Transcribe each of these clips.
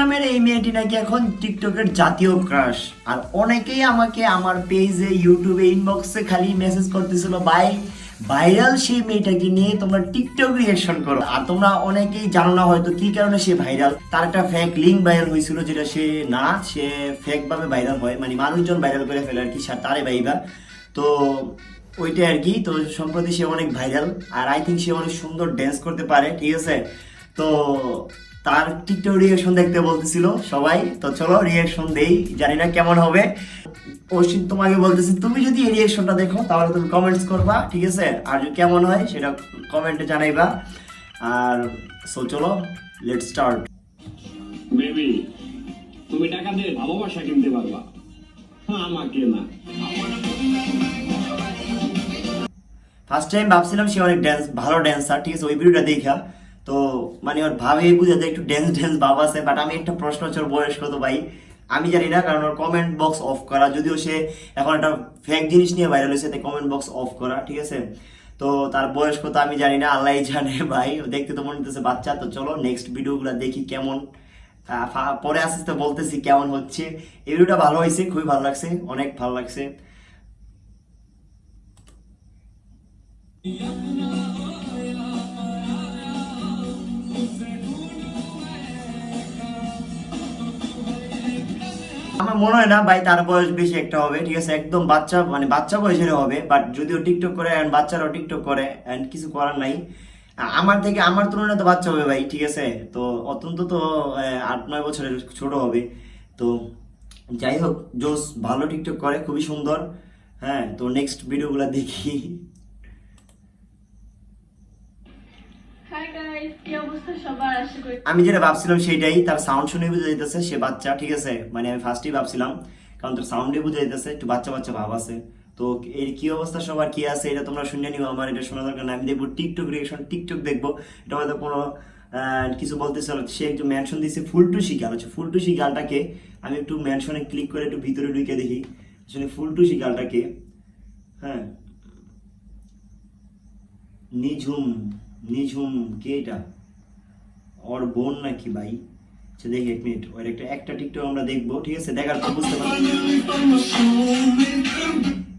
নামের এই মেয়েটি নাকি এখন টিকটকের জাতীয় ক্রাশ। আর অনেকেই আমাকে আমার পেজে ইউটিউবে ইনবক্সে খালি মেসেজ করতেছিল, ভাই ভাইরাল সেই মেয়েটাকে নিয়ে তোমরা টিকটক রিঅ্যাকশন করো। আর তোমরা অনেকেই জানো না হয়তো কি কারণে সে ভাইরাল। তার একটা ফেক লিঙ্ক ভাইরাল হয়েছিল, যেটা সে না, সে ফেক ভাবে ভাইরাল হয়, মানে মানুষজন ভাইরাল করে ফেলে আর কি, তারে ভাইবা। তো ওইটাই আর কি। তো সম্প্রতি সে অনেক ভাইরাল, আর আই থিঙ্ক সে অনেক সুন্দর ড্যান্স করতে পারে, ঠিক আছে। তো তার টিকটক রিঅ্যাকশন দেখতে বলতেছিল সবাই, তো চলো রিঅ্যাকশন দেই, জানি না কেমন হবে। অশ্বিন তোমাকে বলতেছি, তুমি যদি এই রিঅ্যাকশনটা দেখো তাহলে তুমি কমেন্টস করবা, ঠিক আছে। আর যদি কেমন হয় সেটা কমেন্টে জানাইবা। আর সো চলো লেটস স্টার্ট। বেবি, তুমি টাকা দিয়ে ভালোবাসা কিনতে পারবা, আমাকে না। ফার্স্ট টাইম ভাবছিলাম সে অনেক ভালো ড্যান্সার, ঠিক আছে, ওই ভিডিওটা দেখা। তো মানে ওর ভাবে বুঝাতে একটু ড্যান্স ভাব আছে। বাট আমি একটা প্রশ্ন হচ্ছে, ওর বয়স কত ভাই আমি জানি না, কারণ ওর কমেন্ট বক্স অফ করা, যদিও সে এখন একটা ফেক জিনিস নিয়ে ভাইরাল হয়েছে, তাই কমেন্ট বক্স অফ করা, ঠিক আছে। তো তার বয়স কত আমি জানি না, আল্লাহ জানে ভাই। দেখতে তো মনে হচ্ছে বাচ্চা। তো চলো নেক্সট ভিডিওগুলো দেখি কেমন, পরে আস্তে আস্তে বলতেছি কেমন হচ্ছে। এই ভিডিওটা ভালো হয়েছে, খুবই ভালো লাগছে, অনেক ভালো লাগছে। আমার মনে হয় না ভাই তার বয়স বেশি একটা হবে, ঠিক আছে, একদম বাচ্চা, মানে বাচ্চা বয়সের হবে। বাট যদিও টিকটক করে এন্ড বাচ্চারাও টিকটক করে, এন্ড কিছু করার নাই। আমার তুলনায় তো বাচ্চা হবে ভাই, ঠিক আছে। তো অত্যন্ত তো 8-9 বছরের ছোট হবে। তো যাই হোক, জোস ভালো টিকটক করে, খুবই সুন্দর। হ্যাঁ, তো নেক্সট ভিডিওগুলো দেখি। আমি যেটা ভাবছিলাম সেটাই, তার সাউন্ড শুনে বুঝে যাইতেছে সে বাচ্চা, ঠিক আছে। মানে আমি ফার্স্টই ভাবছিলাম, কারণ তার সাউন্ডে বুঝে যাইতেছে একটু বাচ্চা বাচ্চা ভাব আছে। তো এর কি অবস্থা সবার কি আছে এটা তোমরা শুনে নিও, আমার এটা শোনা দরকার না। আমি দেখবো টিকটক রিয়েকশন, টিকটক দেখবো। এটা হয়তো কোনো কিছু বলতেছে, সে একটু মেনশন দিচ্ছে ফুলটুসি গাল, হচ্ছে ফুলটুসি গালটাকে আমি একটু মেনশনে ক্লিক করে একটু ভিতরে ঢুকে দেখি আসলে ফুলটুসি গালটাকে। হ্যাঁ, নিঝুম, নিঝুম কে এটা? ওর বোন নাকি ভাই? আচ্ছা দেখি, 1 মিনিট, ওর একটা টিকটক আমরা দেখবো, ঠিক আছে। দেখার পর বুঝতে পারবো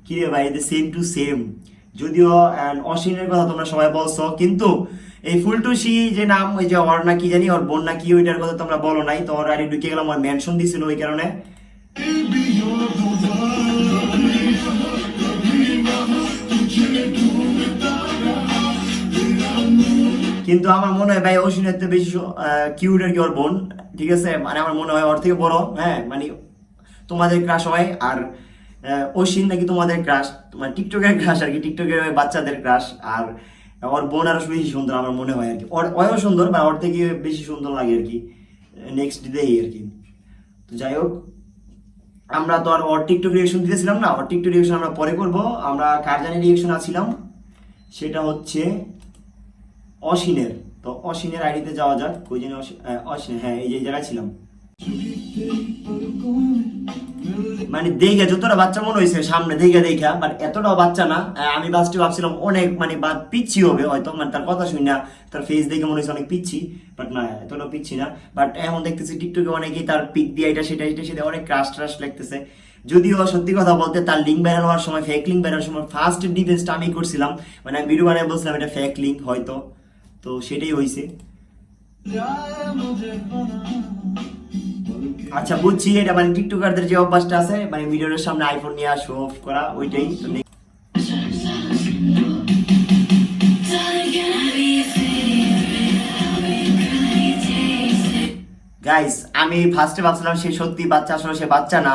কি রে ভাই, এদের সেম টু সেম। যদিও অশ্বিনের কথা তোমরা সবাই বলছো, কিন্তু এই ফুলটুসি যে নাম, ওই যে ওর না কি জানি, ওর বোন না কি, ওইটার কথা তোমরা বলো নাই। তো ওর আরে ঢুকে গেলাম, ওর মেনশন দিছিল ওই কারণে। কিন্তু আমার মনে হয় ভাই অশ্বিনের থেকে বেশি কিউট আর কি ওর বোন, ঠিক আছে। মানে আমার মনে হয় ওর থেকে বড়, হ্যাঁ, মানে তোমাদের ক্রাশ হয়। আর অশ্বিন নাকি তোমাদের ক্রাশ, মানে টিকটকের ক্রাশ আর কি, টিকটকের বাচ্চাদের ক্রাশ। আর ওর বোন আরো বেশি সুন্দর আমার মনে হয় আর কি, ওও সুন্দর বা ওর থেকে বেশি সুন্দর লাগে আর কি, নেক্সট ডে আর কি। তো যাই হোক, আমরা তো আর ওর টিকটক রিয়েকশন দিতেছিলাম না, ওর টিকটক রিয়েকশন আমরা পরে করবো। আমরা কার জানি রিয়েকশন আছিলাম, সেটা হচ্ছে অসীনের। তো অসীনের আইডিতে যাওয়া যাক, কই জানি অসীন, হ্যাঁ এই যে জায়গায় ছিলাম। মানে দেখে যতটা বাচ্চা মনে হয়েছে সামনে দেখা, বাট এতটাও বাচ্চা না। আমি ভাবছিলাম অনেক মানে পিচ্ছি হবে হয়তো, মানে তার কথা শুনি না, তার ফেস দেখে মনে হয়েছে অনেক পিচ্ছি, বাট না, এতটাও পিচ্ছি না। বাট এখন দেখতেছি টিকটকে অনেকেই তার পিক দিয়ে এটা সেটা অনেক ক্রাশ ট্রাশ লাগতেছে। যদিও সত্যি কথা বলতে তার লিঙ্ক ভাইরাল হওয়ার সময়, ফেক লিঙ্ক ভাইরাল হওয়ার সময় ফার্স্ট ডিফেন্সটা আমি করছিলাম, মানে আমি ভিডিও বানায় বলছিলাম এটা ফেক লিঙ্ক হয়তো। তো সেটাই হয়েছে। আচ্ছা বুঝছি, এটা মানে টিকটকারদের যে অভ্যাসটা আছে, মানে ভিডিওর সামনে আইফোন নিয়ে শো অফ করা, ওইটাই। গাইস, আমি ফার্স্টে ভাবছিলাম সে সত্যি বাচ্চা, আসলে সে বাচ্চা না,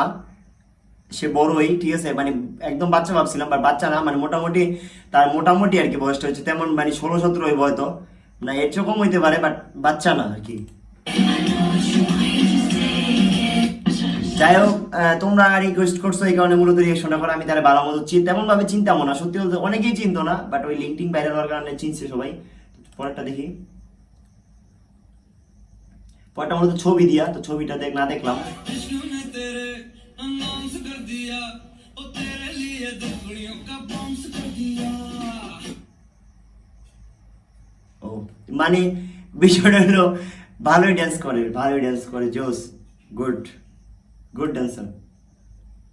সে বড়ই, ঠিক আছে। মানে একদম বাচ্চা ভাবছিলাম, বাট বাচ্চা না, মানে মোটামুটি তার মোটামুটি আর কি বয়সটা হচ্ছে তেমন, মানে 16-17 হইব হয়তো, না এর চেয়ে কম হইতে পারে, বাট বাচ্চা না আর কি। যাই হোক, তোমরা রিকোয়েস্ট করছো এই কারণে মূলত রিয়েকশনটা করে। আমি তারা ভালো মতো তেমন ভাবে চিন্তাম না, সত্যি বলতে অনেকেই চিনতো না, বাট ওই লিঙ্কটিং ভাইরাল হওয়ার কারণে চিনছে সবাই। পরেরটা দেখি, পরেরটা মূলত ছবি দিয়া, তো ছবিটা না দেখলাম। ও মানে বিষয়টা হলো ভালোই ড্যান্স করে জোস, গুড গুড ড্যান্সার।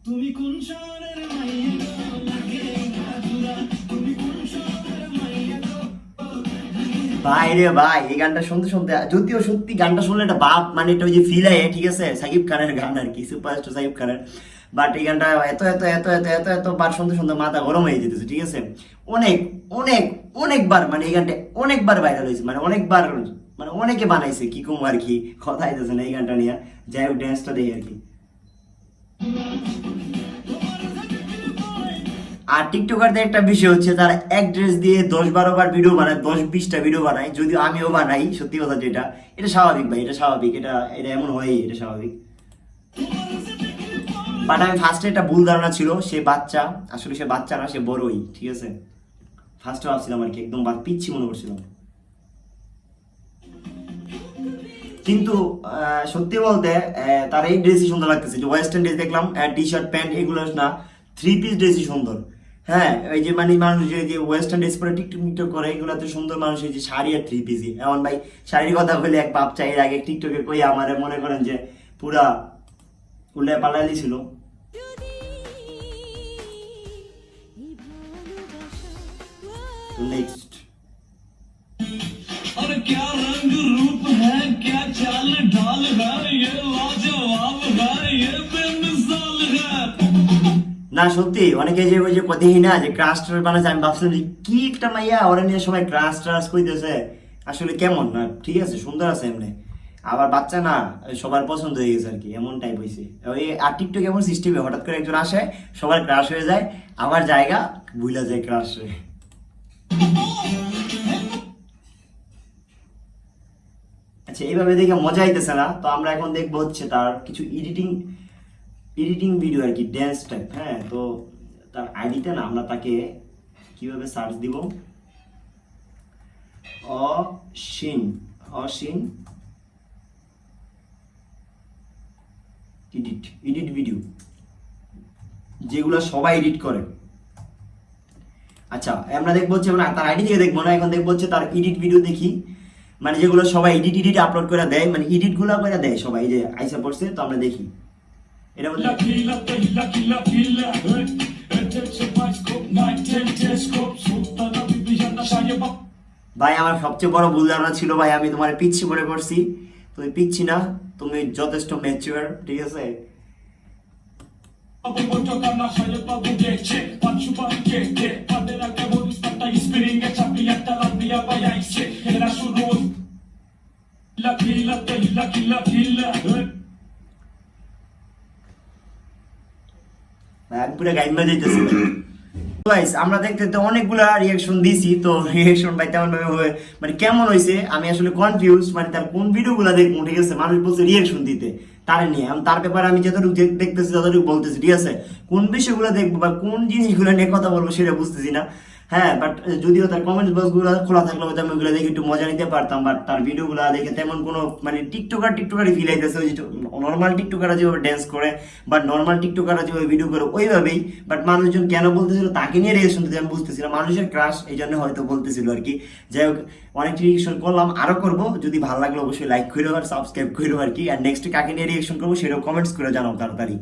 তুমি কোন শহরের মাইয়া গো, লাগে গাধুরা, তুমি কোন শহরের মাইয়া গো। ভাই রে ভাই, এই গানটা শুনতে শুনতে, যদিও সত্যি গানটা শুনলে একটা বাপ মানে এটা ওই যে ফিল আয়, ঠিক আছে, সাকিব খানের গান আর কি, সুপারস্টার সাকিব খানের। বাট এই গানটা এত এত এত এত এত এত বার শুনতে শুনতে মাথা গরম হয়ে যেতেছে, ঠিক আছে। অনেক অনেক অনেকবার মানে এই গানটা অনেকবার ভাইরাল হয়েছে, মানে অনেকবার, মানে অনেকে বানাইছে, কি কম আর কি, কথা হইতেছে না এই গানটা নিয়ে। যাই হোক, ড্যান্সটা দেই আর কি। আর টিকটকারদের একটা বিষয় হচ্ছে, তারা এক ড্রেস দিয়ে 10-12 বার ভিডিও বানায়, 10-20টা ভিডিও বানায়, যদিও আমিও বানাই, সত্যি কথা যেটা, এটা স্বাভাবিক ভাই, এটা স্বাভাবিক, এটা এটা এমন হয়ই, এটা স্বাভাবিক। বাট আমি ফার্স্টে একটা ভুল ধারণা ছিল, সে বাচ্চা, আসলে সে বাচ্চা না, সে বড়ই, ঠিক আছে। ফার্স্টে ভাবছিলাম আর কি, একদম পিচ্ছি মনে করছিলাম। কিন্তু সত্যি বলতে তার এই ড্রেসই সুন্দর লাগতেছে, যে ওয়েস্টার্ন ড্রেস দেখলাম, টি শার্ট প্যান্ট এগুলো না, 3 পিস ড্রেসই সুন্দর। হ্যাঁ, এই যে মানে মানুষ যে ওয়েস্টার্ন ড্রেস পরে টিকটক টিকটক করে, এগুলো তো সুন্দর, মানুষের যে শাড়ি আর 3 পিসই। এমন ভাই শাড়ির কথা বলে এক বাপ চাই আগে টিকটকে কই আমার মনে করেন যে পুরা উল্টায় পাল্টাই দিছিল। তো নেক্সট, और क्या रंग रूप है, क्या चाल ढाल है, ये लाजवाब है, ये बेमिसाल है। না সত্যি অনেকে যে ওই যে দেখি না যে ক্রাশ ট্রাশ বানাচ্ছে, আমি ভাবছিলাম যে কি একটা মাইয়া, ওরা নিয়ে সবাই ক্রাশ ট্রাশ কইতেছে, আসলে কেমন না, ঠিক আছে, সুন্দর আছে এমনি, আবার বাচ্চা না, সবার পছন্দ হয়ে গেছে আর কি, এমন টাইপ হয়েছে। ওই আর টিকটক এমন সিস্টেমে হঠাৎ করে একজন আসে, সবার ক্রাশ হয়ে যায়, আবার জায়গা ভুলা যায় ক্রাশ হয়ে। আচ্ছা, এইভাবে দেখে মজা আইতেছে না, তো আমরা এখন দেখবো হচ্ছে তার কিছু এডিটিং ভিডিও আর কি, ড্যান্স টাইপ। হ্যাঁ, তো তার আইডিটা না, আমরা তাকে কিভাবে সার্চ দিব, অসীন এডিট ভিডিও, যেগুলো সবাই এডিট করে। আচ্ছা, আমরা দেখবো হচ্ছে না তার আইডি থেকে দেখবো না, এখন দেখবো হচ্ছে তার এডিট ভিডিও দেখি, মানে যেগুলো সবাই এডিট আপলোড করে দেয়, মানে এডিট গুলা করে দেয় সবাই, যে আইসা পড়ছে, তো আমরা দেখি এটা বলতে। ভাই আমার সবচেয়ে বড় ভুল ধারণা ছিল ভাই, আমি তোমার পিচ্ছি মনে করছি, তুমি পিচ্ছি না, তুমি যথেষ্ট ম্যাচিওর, ঠিক আছে। ভাই আমি পুরো গাইমা যাইতেছি। গাইস, আমরা দেখতে তো অনেকগুলা রিয়াকশন দিছি, তো রিয়াকশন ভাই তেমন ভাবে মানে কেমন হয়েছে আমি আসলে কনফিউজ, মানে তার কোন ভিডিওগুলো দেখবো, ঠিক আছে, মানুষ বলছে রিয়াকশন দিতে তার নিয়ে, তার ব্যাপারে আমি যতটুকু দেখতেছি ততটুকু বলতেছি, ঠিক আছে। কোন বিষয়গুলো দেখবো বা কোন জিনিসগুলো নিয়ে কথা বলবো সেটা বুঝতেছি না। হ্যাঁ, বাট যদিও তার কমেন্ট বক্স গুলো খোলা থাকলে হয়তো আমি ওগুলো দেখে একটু মজা নিতে পারতাম, বাট তার ভিডিও গুলো দেখে তেমন কোনো মানে টিকটকারই ফিল আইতেছে, ওই যে নর্মাল টিকটকাররা যেভাবে ড্যান্স করে বা নর্মাল টিকটকাররা যেভাবে ভিডিও করে ওইভাবেই, বাট মানুষজন কেন বলতেছিল তাকে নিয়ে রিয়েকশন দিতে আমি বুঝতেছিলাম, মানুষের ক্রাশ এই জন্য হয়তো বলতেছিল আর কি। যাই হোক, অনেক রিয়েকশন করলাম, আরো করবো, যদি ভালো লাগলো অবশ্যই লাইক করো আর সাবস্ক্রাইব করো আর কি। আর নেক্সট কাকে নিয়ে রিয়েকশন করবো সেটাও কমেন্টস করে জানাও তাড়াতাড়ি।